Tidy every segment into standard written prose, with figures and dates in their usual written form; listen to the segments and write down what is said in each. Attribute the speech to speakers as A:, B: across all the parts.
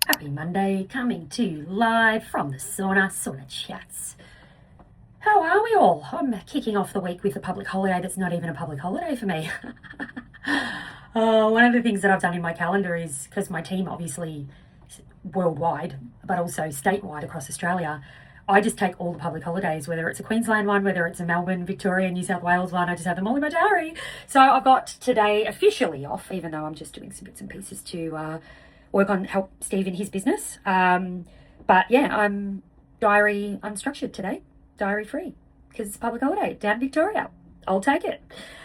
A: Happy Monday, coming to you live from the sauna chats. How are we all? I'm kicking off the week with a public holiday that's not even a public holiday for me. One of the things that I've done in my calendar is, because my team obviously worldwide, but also statewide across Australia, I just take all the public holidays, whether it's a Queensland one, whether it's a Melbourne, Victoria, New South Wales one, I just have them all in my diary. So I've got today officially off, even though I'm just doing some bits and pieces to work on, help Steve in his business. But yeah, I'm diary unstructured today, diary free, because it's a public holiday down Victoria. I'll take it.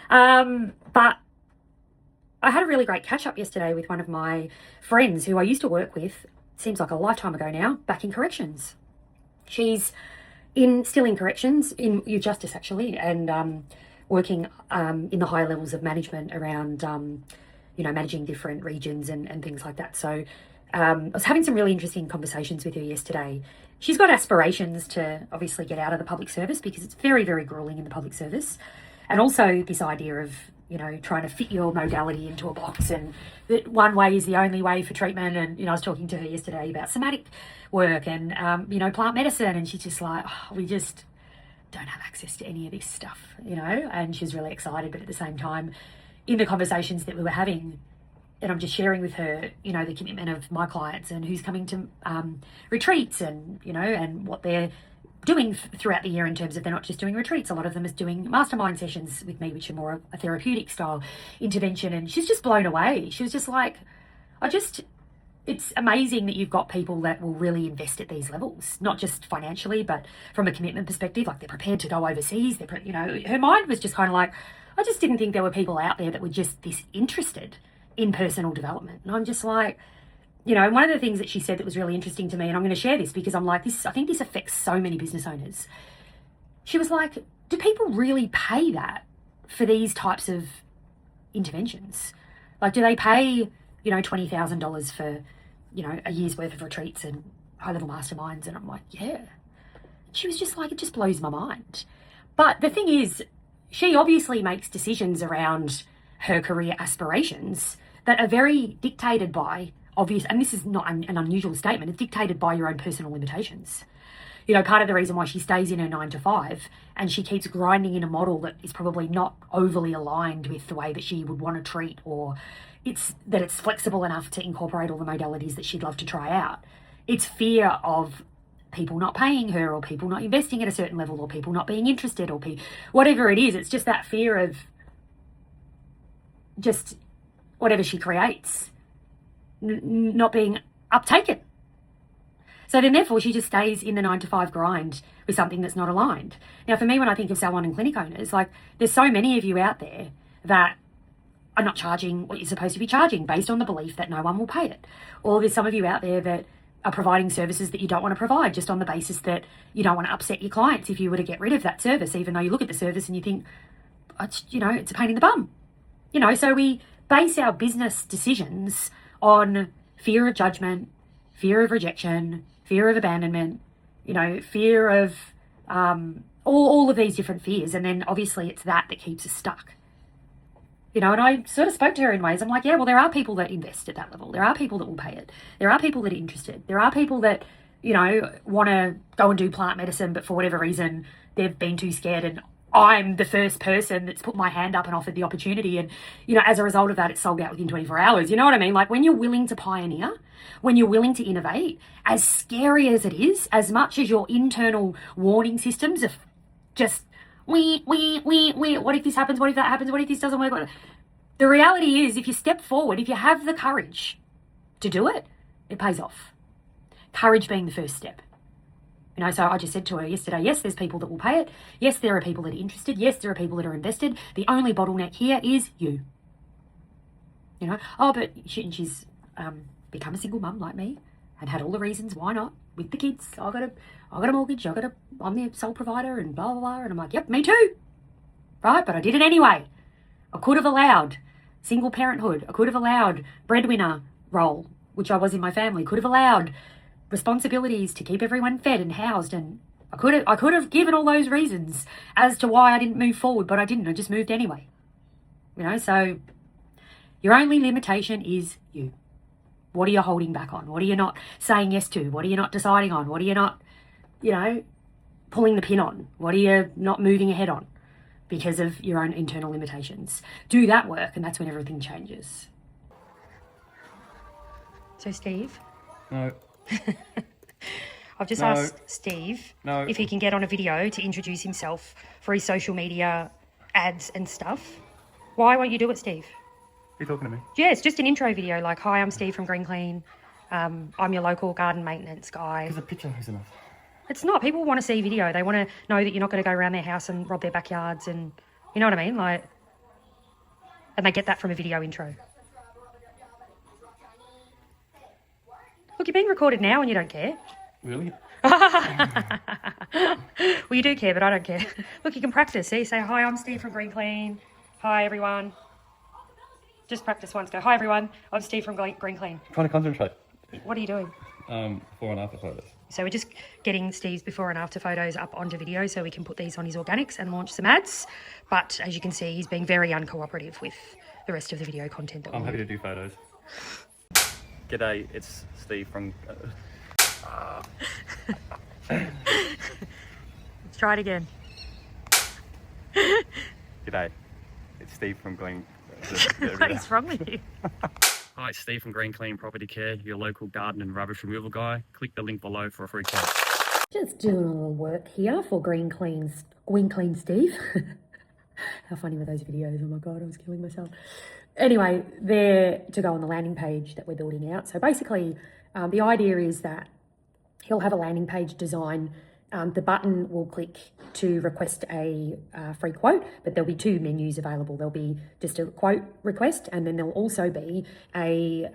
A: But I had a really great catch up yesterday with one of my friends who I used to work with, seems like a lifetime ago now, back in corrections. She's still in corrections, in youth justice actually, and working in the higher levels of management around, managing different regions and things like that. So I was having some really interesting conversations with her yesterday. She's got aspirations to obviously get out of the public service because it's very, very grueling in the public service. And also this idea of, trying to fit your modality into a box, and that one way is the only way for treatment. And, I was talking to her yesterday about somatic work and, plant medicine. And she's just like, we just don't have access to any of this stuff, and she's really excited. But at the same time, in the conversations that we were having, and I'm just sharing with her, the commitment of my clients and who's coming to retreats and, and what they're doing throughout the year in terms of they're not just doing retreats. A lot of them is doing mastermind sessions with me, which are more a therapeutic style intervention. And she's just blown away. She was just like, it's amazing that you've got people that will really invest at these levels, not just financially, but from a commitment perspective, like they're prepared to go overseas. Her mind was just kind of like, I just didn't think there were people out there that were just this interested in personal development. And I'm just like, one of the things that she said that was really interesting to me, and I'm going to share this because I'm like, I think this affects so many business owners. She was like, do people really pay that for these types of interventions? Like, do they pay, $20,000 for, a year's worth of retreats and high-level masterminds? And I'm like, yeah. She was just like, it just blows my mind. But the thing is, she obviously makes decisions around her career aspirations that are very dictated by and this is not an unusual statement, it's dictated by your own personal limitations. Part of the reason why she stays in her 9 to 5 and she keeps grinding in a model that is probably not overly aligned with the way that she would want to treat, or it's flexible enough to incorporate all the modalities that she'd love to try out. It's fear of people not paying her, or people not investing at a certain level, or people not being interested, or whatever it is. It's just that fear of just whatever she creates not being uptaken. So then therefore she just stays in the 9 to 5 grind with something that's not aligned. Now for me, when I think of salon and clinic owners, like there's so many of you out there that are not charging what you're supposed to be charging based on the belief that no one will pay it. Or there's some of you out there that are providing services that you don't want to provide just on the basis that you don't want to upset your clients if you were to get rid of that service, even though you look at the service and you think, it's a pain in the bum. So we base our business decisions on fear of judgment, fear of rejection, fear of abandonment, fear of all of these different fears. And then obviously it's that keeps us stuck. And I sort of spoke to her in ways, I'm like, yeah, well, there are people that invest at that level. There are people that will pay it. There are people that are interested. There are people that, want to go and do plant medicine, but for whatever reason, they've been too scared. And I'm the first person that's put my hand up and offered the opportunity. And, as a result of that, it's sold out within 24 hours. You know what I mean? Like when you're willing to pioneer, when you're willing to innovate, as scary as it is, as much as your internal warning systems of just, what if this happens? What if that happens? What if this doesn't work? The reality is, if you step forward, if you have the courage to do it, it pays off. Courage being the first step. So I just said to her yesterday, yes, there's people that will pay it. Yes, there are people that are interested. Yes, there are people that are invested. The only bottleneck here is you. But she's become a single mum like me and had all the reasons why not with the kids. I got a mortgage. I'm the sole provider and blah, blah, blah. And I'm like, yep, me too. Right. But I did it anyway. I could have allowed single parenthood. I could have allowed breadwinner role, which I was in my family. Could have allowed responsibilities to keep everyone fed and housed, and I could have given all those reasons as to why I didn't move forward, but I didn't. I just moved anyway. So your only limitation is you. What are you holding back on? What are you not saying yes to? What are you not deciding on? What are you not, pulling the pin on? What are you not moving ahead on because of your own internal limitations? Do that work, and that's when everything changes. So, Steve?
B: No.
A: I've just asked Steve if he can get on a video to introduce himself for his social media ads and stuff. Why won't you do it, Steve?
B: Are you talking to me?
A: Yeah, it's just an intro video like, hi, I'm Steve from Green Clean. I'm your local garden maintenance guy.
B: Because a picture is enough.
A: It's not. People want to see video. They want to know that you're not going to go around their house and rob their backyards and, you know what I mean? Like, and they get that from a video intro. Look, you're being recorded now and you don't care.
B: Really?
A: Well, you do care, but I don't care. Look, you can practice. See, say, hi, I'm Steve from Green Clean. Hi, everyone. Just practice once. Go, hi, everyone. I'm Steve from Green Clean.
B: I'm trying to concentrate.
A: What are you doing?
B: Before and after photos.
A: So we're just getting Steve's before and after photos up onto video so we can put these on his organics and launch some ads. But as you can see, he's being very uncooperative with the rest of the video content.
B: I'm happy to do photos. G'day, it's Steve from...
A: Let's try it again.
B: G'day, it's Steve from Gween.
A: What is wrong with you?
B: Hi, it's Steve from Green Clean Property Care, your local garden and rubbish removal guy. Click the link below for a free quote.
A: Just doing a little work here for Green Clean Steve. How funny were those videos? Oh my God, I was killing myself. Anyway, they're to go on the landing page that we're building out. So basically, the idea is that he'll have a landing page design. The button will click to request a free quote, but there'll be two menus available. There'll be just a quote request, and then there'll also be a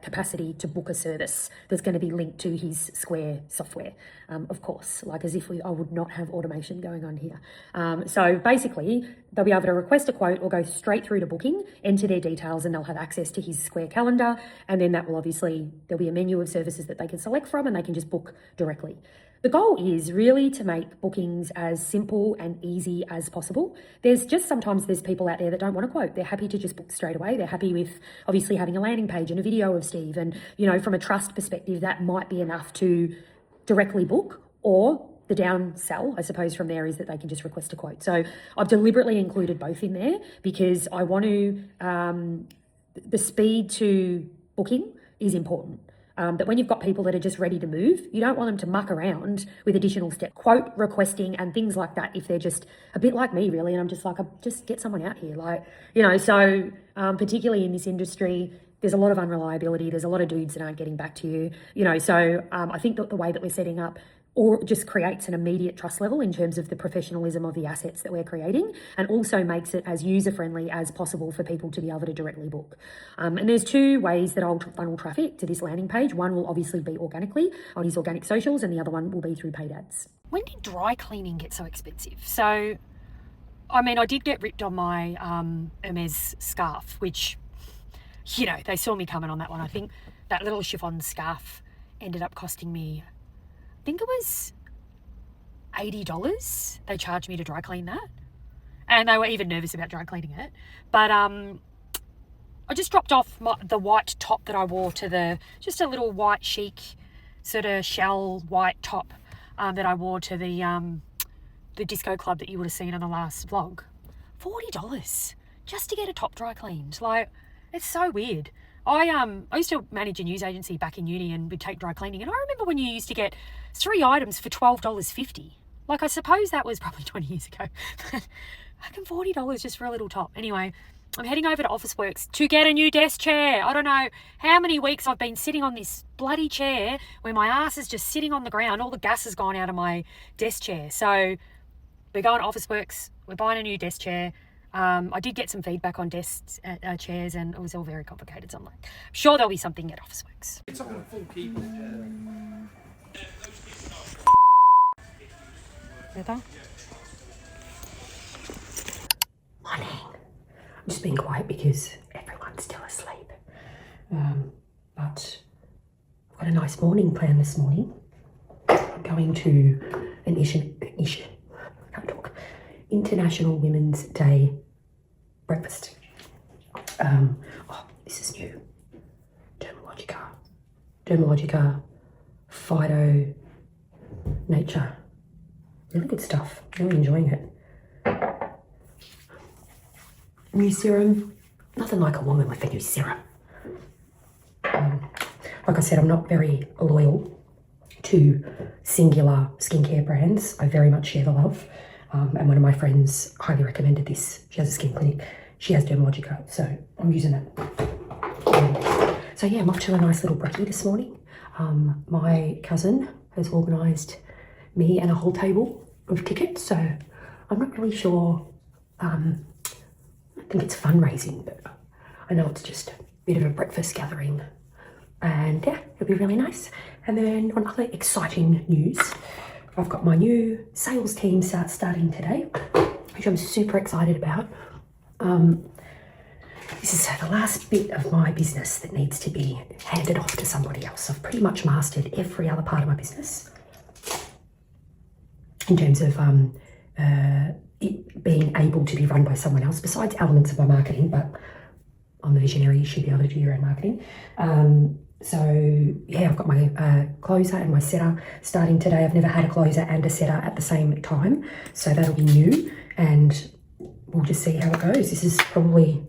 A: capacity to book a service that's going to be linked to his Square software, of course, like as if I would not have automation going on here. So basically, they'll be able to request a quote or go straight through to booking, enter their details, and they'll have access to his Square calendar. And then that will obviously, there'll be a menu of services that they can select from, and they can just book directly. The goal is really to make bookings as simple and easy as possible. Sometimes there's people out there that don't want to quote. They're happy to just book straight away. They're happy with obviously having a landing page and a video of Steve. And, from a trust perspective, that might be enough to directly book. Or the downsell, I suppose, from there is that they can just request a quote. So I've deliberately included both in there because I want to, the speed to booking is important. That when you've got people that are just ready to move, you don't want them to muck around with additional steps, quote requesting and things like that if they're just a bit like me, really. And I'm just like, just get someone out here. So particularly in this industry, there's a lot of unreliability. There's a lot of dudes that aren't getting back to you, So I think that the way that we're setting up or just creates an immediate trust level in terms of the professionalism of the assets that we're creating, and also makes it as user-friendly as possible for people to be able to directly book. And there's two ways that I'll funnel traffic to this landing page. One will obviously be organically on his organic socials, and the other one will be through paid ads. When did dry cleaning get so expensive? So, I did get ripped on my Hermes scarf, which, they saw me coming on that one. I think that little chiffon scarf ended up costing me, I think it was $80 they charged me to dry clean that. And they were even nervous about dry cleaning it. But I just dropped off the white top that I wore to just a little white chic sort of shell white top that I wore to the disco club that you would have seen on the last vlog. $40 just to get a top dry cleaned. Like, it's so weird. I used to manage a news agency back in uni and we'd take dry cleaning. And I remember when you used to get 3 items for $12.50. Like, I suppose that was probably 20 years ago. But I can $40 just for a little top. Anyway, I'm heading over to Officeworks to get a new desk chair. I don't know how many weeks I've been sitting on this bloody chair where my ass is just sitting on the ground. All the gas has gone out of my desk chair. So we're going to Officeworks. We're buying a new desk chair. I did get some feedback on desks, chairs, and it was all very complicated. So I'm like, I'm sure there'll be something at Officeworks.
C: It's on full keyboard.
A: Leather. Morning. I'm just being quiet because everyone's still asleep. But I've got a nice morning plan this morning. I'm going to International Women's Day breakfast. This is new terminology.
C: Dermalogica, Phyto, Nature. Really good stuff. Really enjoying it. New serum. Nothing like a woman with a new serum. Like I said, I'm not very loyal to singular skincare brands. I very much share the love. And one of my friends highly recommended this. She has a skin clinic. She has Dermalogica, so I'm using it. So yeah, I'm off to a nice little brekkie this morning. My cousin has organised me and a whole table of tickets, so I'm not really sure. I think it's fundraising, but I know it's just a bit of a breakfast gathering. And yeah, it'll be really nice. And then on other exciting news, I've got my new sales team starting today, which I'm super excited about. This is the last bit of my business that needs to be handed off to somebody else. I've pretty much mastered every other part of my business in terms of it being able to be run by someone else, besides elements of my marketing, but I'm the visionary, you should be able to do your own marketing. So yeah, I've got my closer and my setter starting today. I've never had a closer and a setter at the same time, so that'll be new, and we'll just see how it goes. This is probably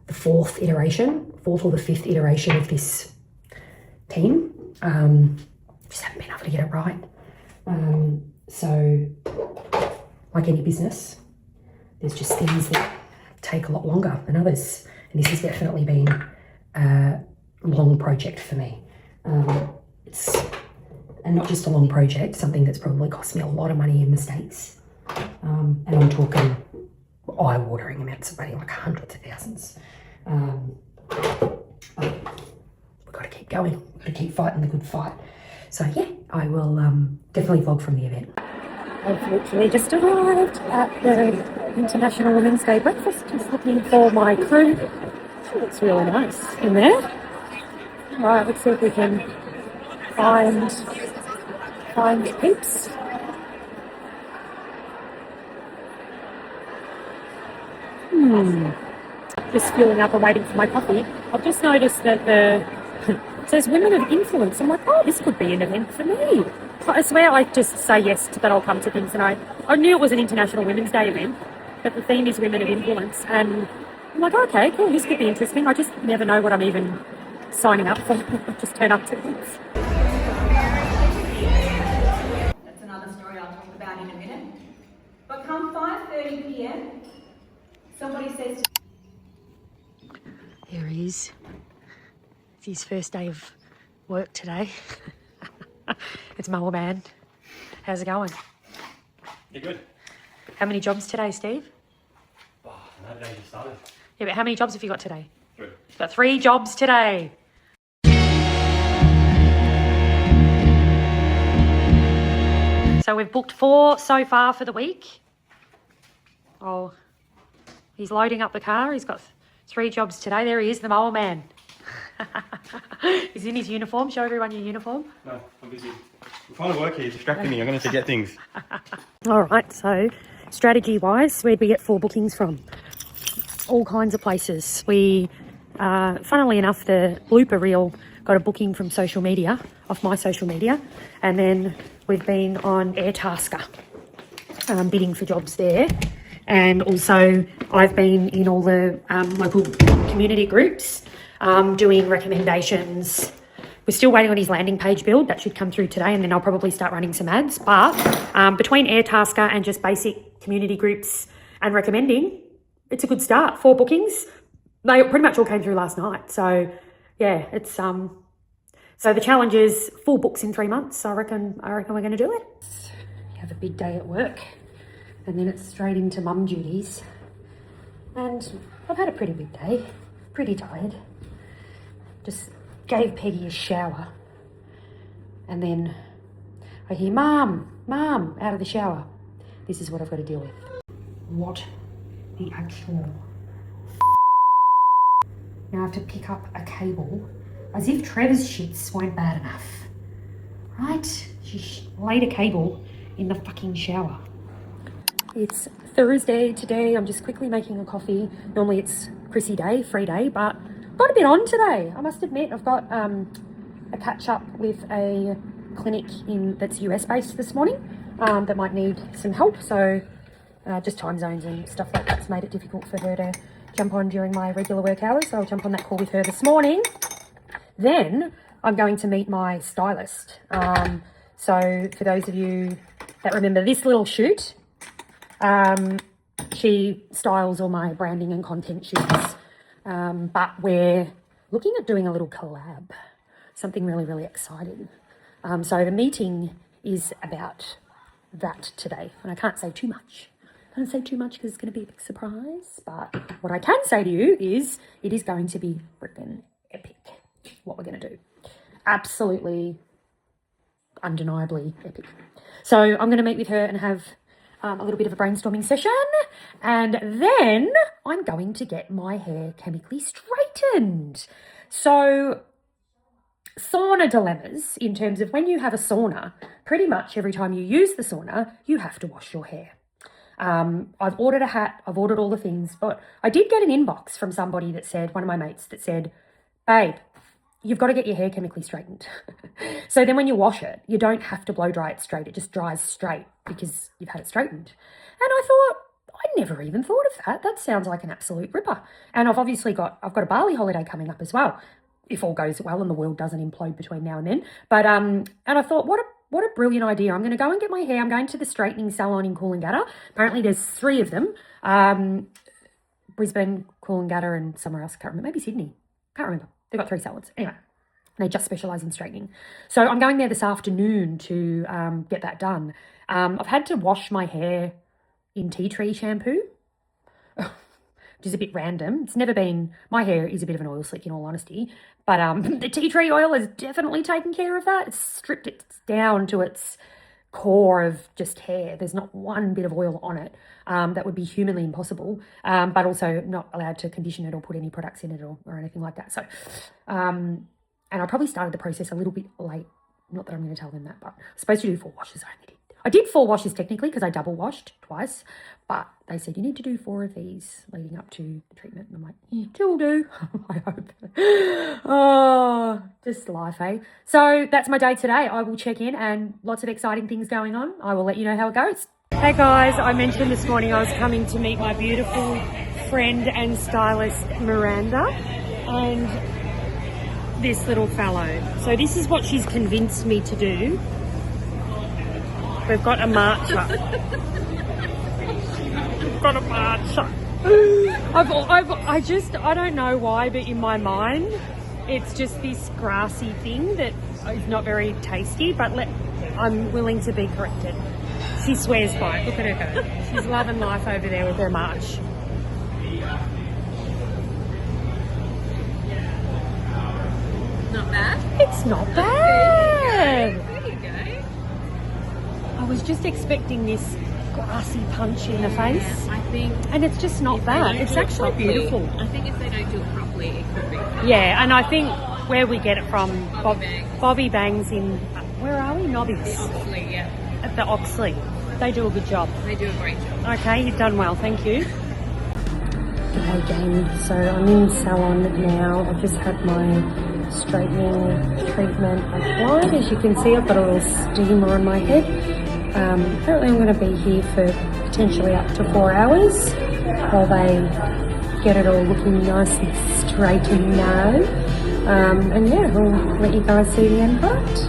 C: the fourth or the fifth iteration of this team. Just haven't been able to get it right. So like any business, there's just things that take a lot longer than others. And this has definitely been a long project for me. And not just a long project, something that's probably cost me a lot of money in mistakes. And I'm talking eye-watering amounts of money, like hundreds of thousands. But we've got to keep going. We've got to keep fighting the good fight. So yeah, I will definitely vlog from the event.
A: I've literally just arrived at the International Women's Day breakfast, just looking for my crew. It looks really nice in there. Alright, let's see if we can find peeps. Just fueling up and waiting for my coffee. I've just noticed that it says Women of Influence. I'm like, oh, this could be an event for me. I swear I just say yes to that I'll come to things, and I knew it was an International Women's Day event, but the theme is Women of Influence, and I'm like, okay, cool, this could be interesting. I just never know what I'm even signing up for. I just turn up to things.
D: That's another story I'll talk about in a minute. But come 5:30 p.m, somebody says to...
C: There he is. It's his first day of work today. It's Mower Man. How's it going?
B: You're good.
C: How many jobs today, Steve?
B: Oh, no, they just started.
C: Yeah, but how many jobs have you got today?
B: 3.
C: You've got 3 jobs today. So we've booked 4 so far for the week. Oh, he's loading up the car. He's got 3 jobs today. There he is, the Mower Man. He's in his uniform. Show everyone your uniform.
B: No, I'm busy. I'm trying to work here. You're distracting me. I'm going to forget things.
C: All right, so strategy-wise, where'd we get 4 bookings from? All kinds of places. We, funnily enough, the blooper reel got a booking from social media, off my social media, and then we've been on Airtasker, bidding for jobs there. And also I've been in all the local community groups, doing recommendations. We're still waiting on his landing page build. That should come through today, and then I'll probably start running some ads. But between Airtasker and just basic community groups and recommending, it's a good start. 4 bookings. They pretty much all came through last night. So yeah, it's so the challenge is 4 books in 3 months. I reckon we're going to do it. You have a big day at work, and then it's straight into mum duties. And I've had a pretty big day. Pretty tired. Just gave Peggy a shower, and then I hear, Mum, out of the shower. This is what I've got to deal with. What the actual now I have to pick up a cable, as if Trevor's shits weren't bad enough. Right? She laid a cable in the fucking shower. It's Thursday today. I'm just quickly making a coffee. Normally it's Chrissy day, free day, but got a bit on today, I must admit. I've got a catch up with a clinic that's US based this morning that might need some help. So just time zones and stuff like that's made it difficult for her to jump on during my regular work hours. So I'll jump on that call with her this morning. Then I'm going to meet my stylist. So for those of you that remember this little shoot, she styles all my branding and content shoots. But we're looking at doing a little collab, something really, really exciting. So the meeting is about that today, and I can't say too much. I don't say too much because it's going to be a big surprise, but what I can say to you is it is going to be freaking epic, what we're going to do. Absolutely, undeniably epic. So I'm going to meet with her and have a little bit of a brainstorming session, and then I'm going to get my hair chemically straightened. So sauna dilemmas in terms of when you have a sauna, pretty much every time you use the sauna, you have to wash your hair. I've ordered a hat, I've ordered all the things, but I did get an inbox from somebody that said, one of my mates that said, babe, you've got to get your hair chemically straightened. So then when you wash it, you don't have to blow dry it straight. It just dries straight because you've had it straightened. And I thought, I never even thought of that. That sounds like an absolute ripper. And I've got a Bali holiday coming up as well, if all goes well and the world doesn't implode between now and then. But and I thought, what a brilliant idea. I'm going to go and get my hair. I'm going to the straightening salon in Coolangatta. Apparently there's 3 of them. Brisbane, Coolangatta and somewhere else. Can't remember. Maybe Sydney. Can't remember. They've got 3 salons. Anyway, they just specialise in straightening. So I'm going there this afternoon to get that done. I've had to wash my hair in tea tree shampoo, which is a bit random. It's never been, my hair is a bit of an oil slick in all honesty, but the tea tree oil has definitely taken care of that. It's stripped it down to its core of just hair. There's not one bit of oil on it. That would be humanly impossible, but also not allowed to condition it or put any products in it or anything like that. So, and I probably started the process a little bit late. Not that I'm going to tell them that, but I'm supposed to do 4 washes. I did 4 washes technically because I double washed twice, but they said you need to do 4 of these leading up to the treatment. And I'm like, yeah, 2 will do. I hope. Oh, just life, eh? So that's my day today. I will check in and lots of exciting things going on. I will let you know how it goes. Hey guys, I mentioned this morning I was coming to meet my beautiful friend and stylist Miranda and this little fellow. So this is what she's convinced me to do. We've got a matcha. We've got a matcha. I don't know why, but in my mind, it's just this grassy thing that is not very tasty, but I'm willing to be corrected. She swears by it. Look at her go. She's loving life over there with her march.
E: Not bad?
C: It's not bad.
E: There you go.
C: I was just expecting this grassy punch in the face.
E: Yeah, I think...
C: And it's just not that. It's actually beautiful.
E: I think if they don't do it properly, it could be.
C: Yeah, and I think where we get it from,
E: Bangs.
C: Bobby Bangs in, where are we? Nobbies.
E: Oxley, yeah.
C: At the Oxley. They do a good job.
E: They do a great job.
C: Okay, you've done well, thank you. Okay, gang, so I'm in salon now. I've just had my straightening treatment applied. As you can see, I've got a little steamer on my head. Apparently I'm going to be here for potentially up to 4 hours while they get it all looking nice and straight and narrow. And yeah, we'll let you guys see the end product.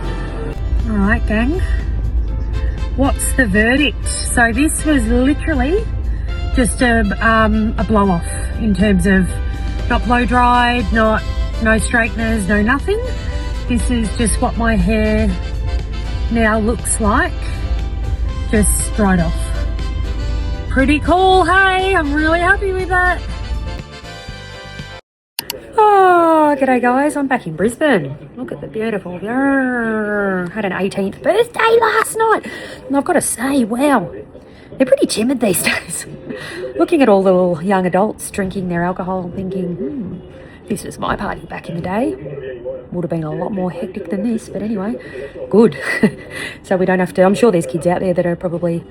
C: Alright gang, what's the verdict? So this was literally just a blow off in terms of not blow dried, no straighteners, no nothing. This is just what my hair now looks like, just dried off. Pretty cool, hey? I'm really happy with that. Oh, g'day guys, I'm back in Brisbane. Look at the beautiful view. Had an 18th birthday last night. And I've got to say, wow, they're pretty timid these days. Looking at all the little young adults drinking their alcohol and thinking, this was my party back in the day. Would have been a lot more hectic than this, but anyway, good. So we don't have to, I'm sure there's kids out there that are probably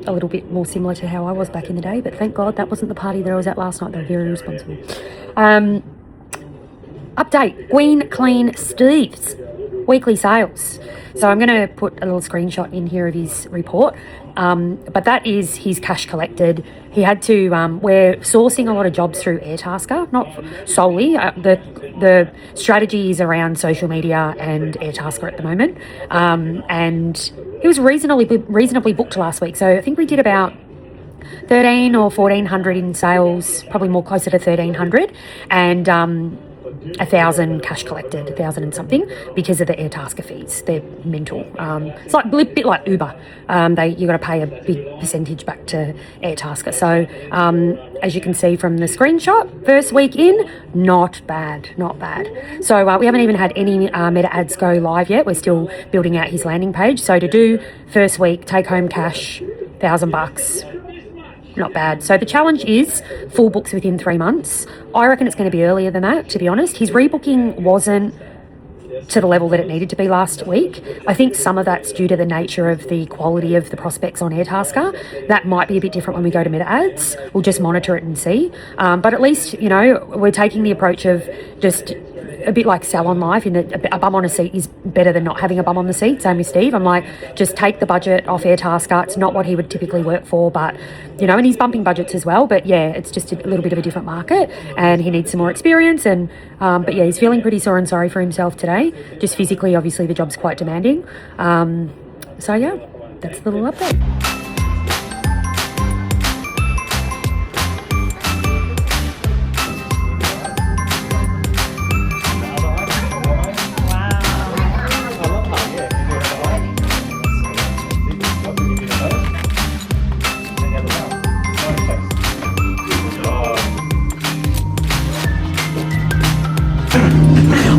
C: a little bit more similar to how I was back in the day, but thank God that wasn't the party that I was at last night. They were very responsible. Update, Gween Clean Steve's weekly sales. So I'm going to put a little screenshot in here of his report, but that is his cash collected. He had to, we're sourcing a lot of jobs through Airtasker, not solely. The strategy is around social media and Airtasker at the moment, and he was reasonably booked last week. So I think we did about 13 or 1400 in sales, probably more closer to 1300, and 1,000 cash collected, 1,000 and something, because of the Airtasker fees. They're mental. It's like a bit like Uber. You got to pay a big percentage back to Airtasker. So as you can see from the screenshot, first week in, not bad. So we haven't even had any meta ads go live yet. We're still building out his landing page. So to do first week, take home cash, $1,000. Not bad. So the challenge is full books within 3 months. I reckon it's going to be earlier than that, to be honest. His rebooking wasn't to the level that it needed to be last week. I think some of that's due to the nature of the quality of the prospects on Airtasker. That might be a bit different when we go to meta ads. We'll just monitor it and see. But at least, you know, we're taking the approach of just a bit like salon life, in that a bum on a seat is better than not having a bum on the seat. Same with Steve. I'm like, just take the budget off Airtasker. It's not what he would typically work for, but, you know, and he's bumping budgets as well. But yeah, it's just a little bit of a different market, and he needs some more experience. And but yeah, he's feeling pretty sore and sorry for himself today. Just physically, obviously, the job's quite demanding. So yeah, that's a little update.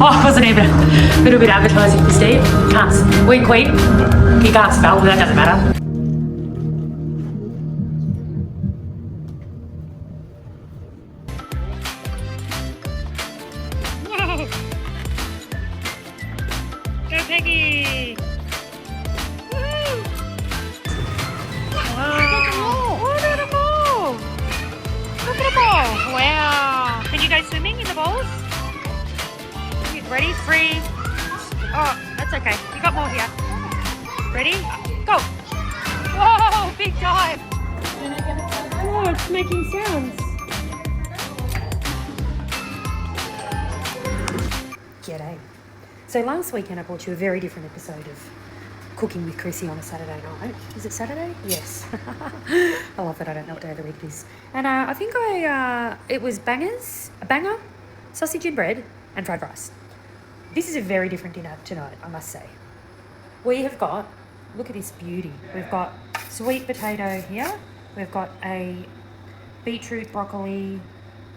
A: Oh, wasn't even a little bit advertising for Steve. We're Queen. He can't spell, but that doesn't matter.
C: Go Peggy! Woo! Wow! Look at the ball! Look at the ball! Wow! Can you go swimming in the balls? Ready? 3. Oh, that's okay. You got more here. Ready? Go! Whoa! Big dive! Oh, it's making sounds. G'day. So last weekend I brought you a very different episode of Cooking with Chrissy on a Saturday night. Is it Saturday? Yes. I love that I don't know what day of the week it is. And I think it was a banger, sausage and bread, and fried rice. This is a very different dinner tonight, I must say. We have got, look at this beauty. We've got sweet potato here. We've got a beetroot, broccoli,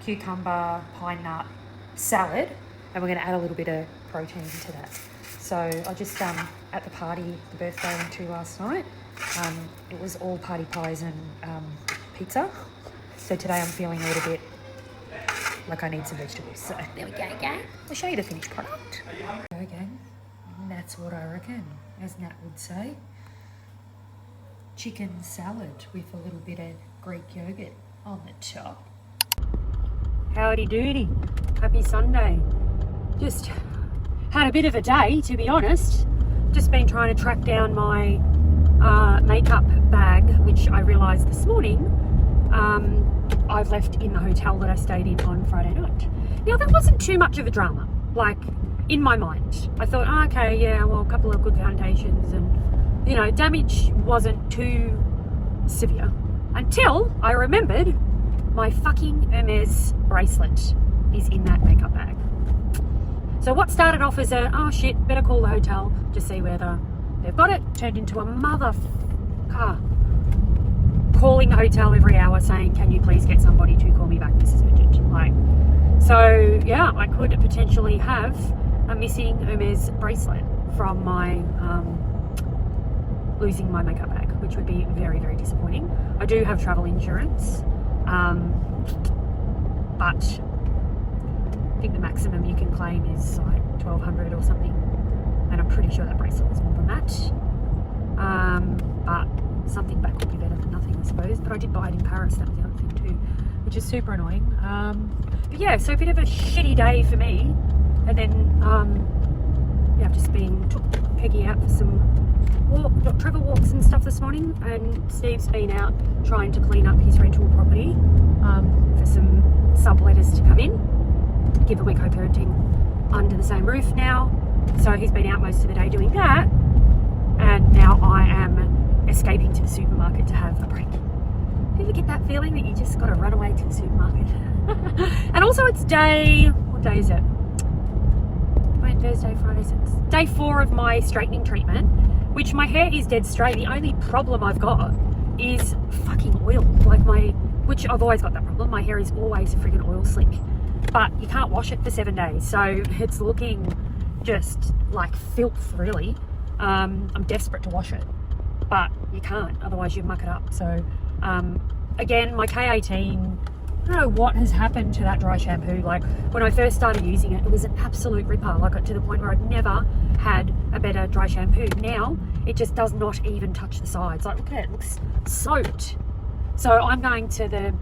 C: cucumber, pine nut salad. And we're going to add a little bit of protein to that. So I just, at the party, the birthday I went to last night, it was all party pies and pizza. So today I'm feeling a little bit like I need some vegetables. So there we go, gang. I'll show you the finished product. Okay, gang. That's what I reckon, as Nat would say. Chicken salad with a little bit of Greek yogurt on the top. Howdy doody. Happy Sunday. Just had a bit of a day, to be honest. Just been trying to track down my makeup bag, which I realised this morning I've left in the hotel that I stayed in on Friday night. Now, that wasn't too much of a drama, like, in my mind. I thought, oh, okay, yeah, well, a couple of good foundations and, you know, damage wasn't too severe until I remembered my fucking Hermes bracelet is in that makeup bag. So what started off as a, oh shit, better call the hotel to see whether they've got it, turned into a motherfucker calling the hotel every hour saying, can you please get somebody to call me back, this is urgent. Like, so yeah, I could potentially have a missing Hermes bracelet from my losing my makeup bag, which would be very, very disappointing. I do have travel insurance, but I think the maximum you can claim is like $1,200 or something, and I'm pretty sure that bracelet was more than that. But something back would be better than nothing, I suppose. But I did buy it in Paris, that was the other thing too, which is super annoying. But yeah, so a bit of a shitty day for me. And then, yeah, I've just took Peggy out for some travel walks and stuff this morning. And Steve's been out trying to clean up his rental property for some subletters to come in. Give away co-parenting under the same roof now. So he's been out most of the day doing that. And now I am escaping to the supermarket to have a break. You ever get that feeling that you just got to run away to the supermarket? And also it's what day is it? Thursday, Friday, day 4 of my straightening treatment, which my hair is dead straight. The only problem I've got is fucking oil. Which I've always got that problem. My hair is always a friggin' oil slick. But you can't wash it for 7 days. So it's looking just like filth, really. I'm desperate to wash it, but you can't, otherwise you muck it up. So again, my K18, I don't know what has happened to that dry shampoo. Like when I first started using it, it was an absolute ripper. Like to the point where I'd never had a better dry shampoo. Now it just does not even touch the sides. Like look at it, it looks soaked. So I'm going to the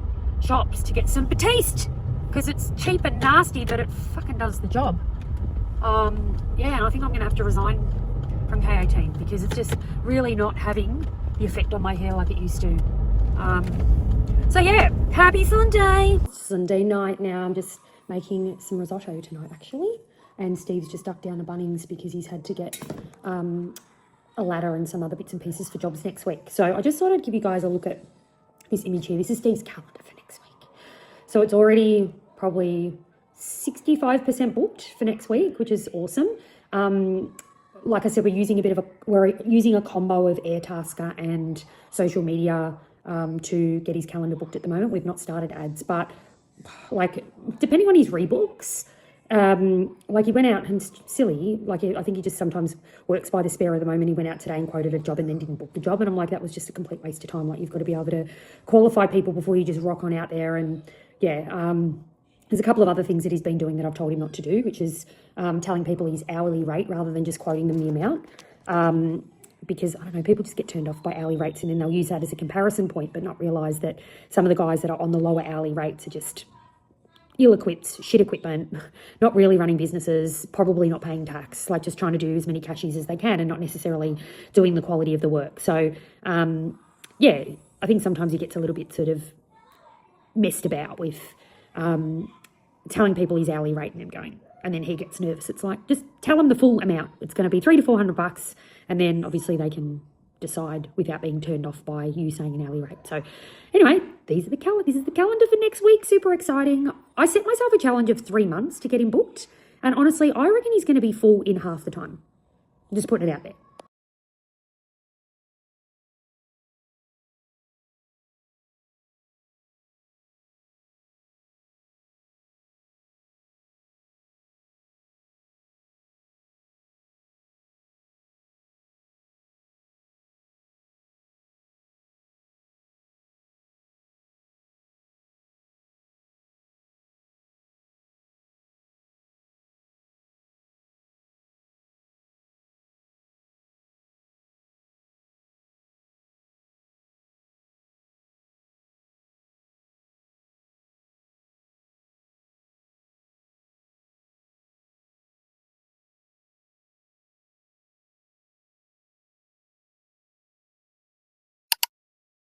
C: shops to get some Batiste because it's cheap and nasty, but it fucking does the job. Yeah, and I think I'm gonna have to resign from K18 because it's just really not having the effect on my hair like it used to. So yeah, happy Sunday. Sunday night now. I'm just making some risotto tonight actually, and Steve's just ducked down to Bunnings because he's had to get a ladder and some other bits and pieces for jobs next week. So I just thought I'd give you guys a look at this image here. This is Steve's calendar for next week. So it's already probably 65% booked for next week, which is awesome. Like I said, we're using a combo of Airtasker and social media to get his calendar booked at the moment. We've not started ads, but like depending on his rebooks, like he went out and silly, like I think he just sometimes works by the spare of the moment. He went out today and quoted a job and then didn't book the job. And I'm like, that was just a complete waste of time. Like you've got to be able to qualify people before you just rock on out there. And yeah, there's a couple of other things that he's been doing that I've told him not to do, which is telling people his hourly rate rather than just quoting them the amount. Because, I don't know, people just get turned off by hourly rates and then they'll use that as a comparison point but not realise that some of the guys that are on the lower hourly rates are just ill-equipped, shit equipment, not really running businesses, probably not paying tax, like just trying to do as many cashies as they can and not necessarily doing the quality of the work. So, yeah, I think sometimes he gets a little bit sort of messed about with telling people his hourly rate and them going, and then he gets nervous. It's like, just tell them the full amount. It's going to be $300 to $400, and then obviously they can decide without being turned off by you saying an hourly rate. So anyway, this is the calendar for next week. Super exciting. I set myself a challenge of 3 months to get him booked, and honestly, I reckon he's going to be full in half the time. I'm just putting it out there.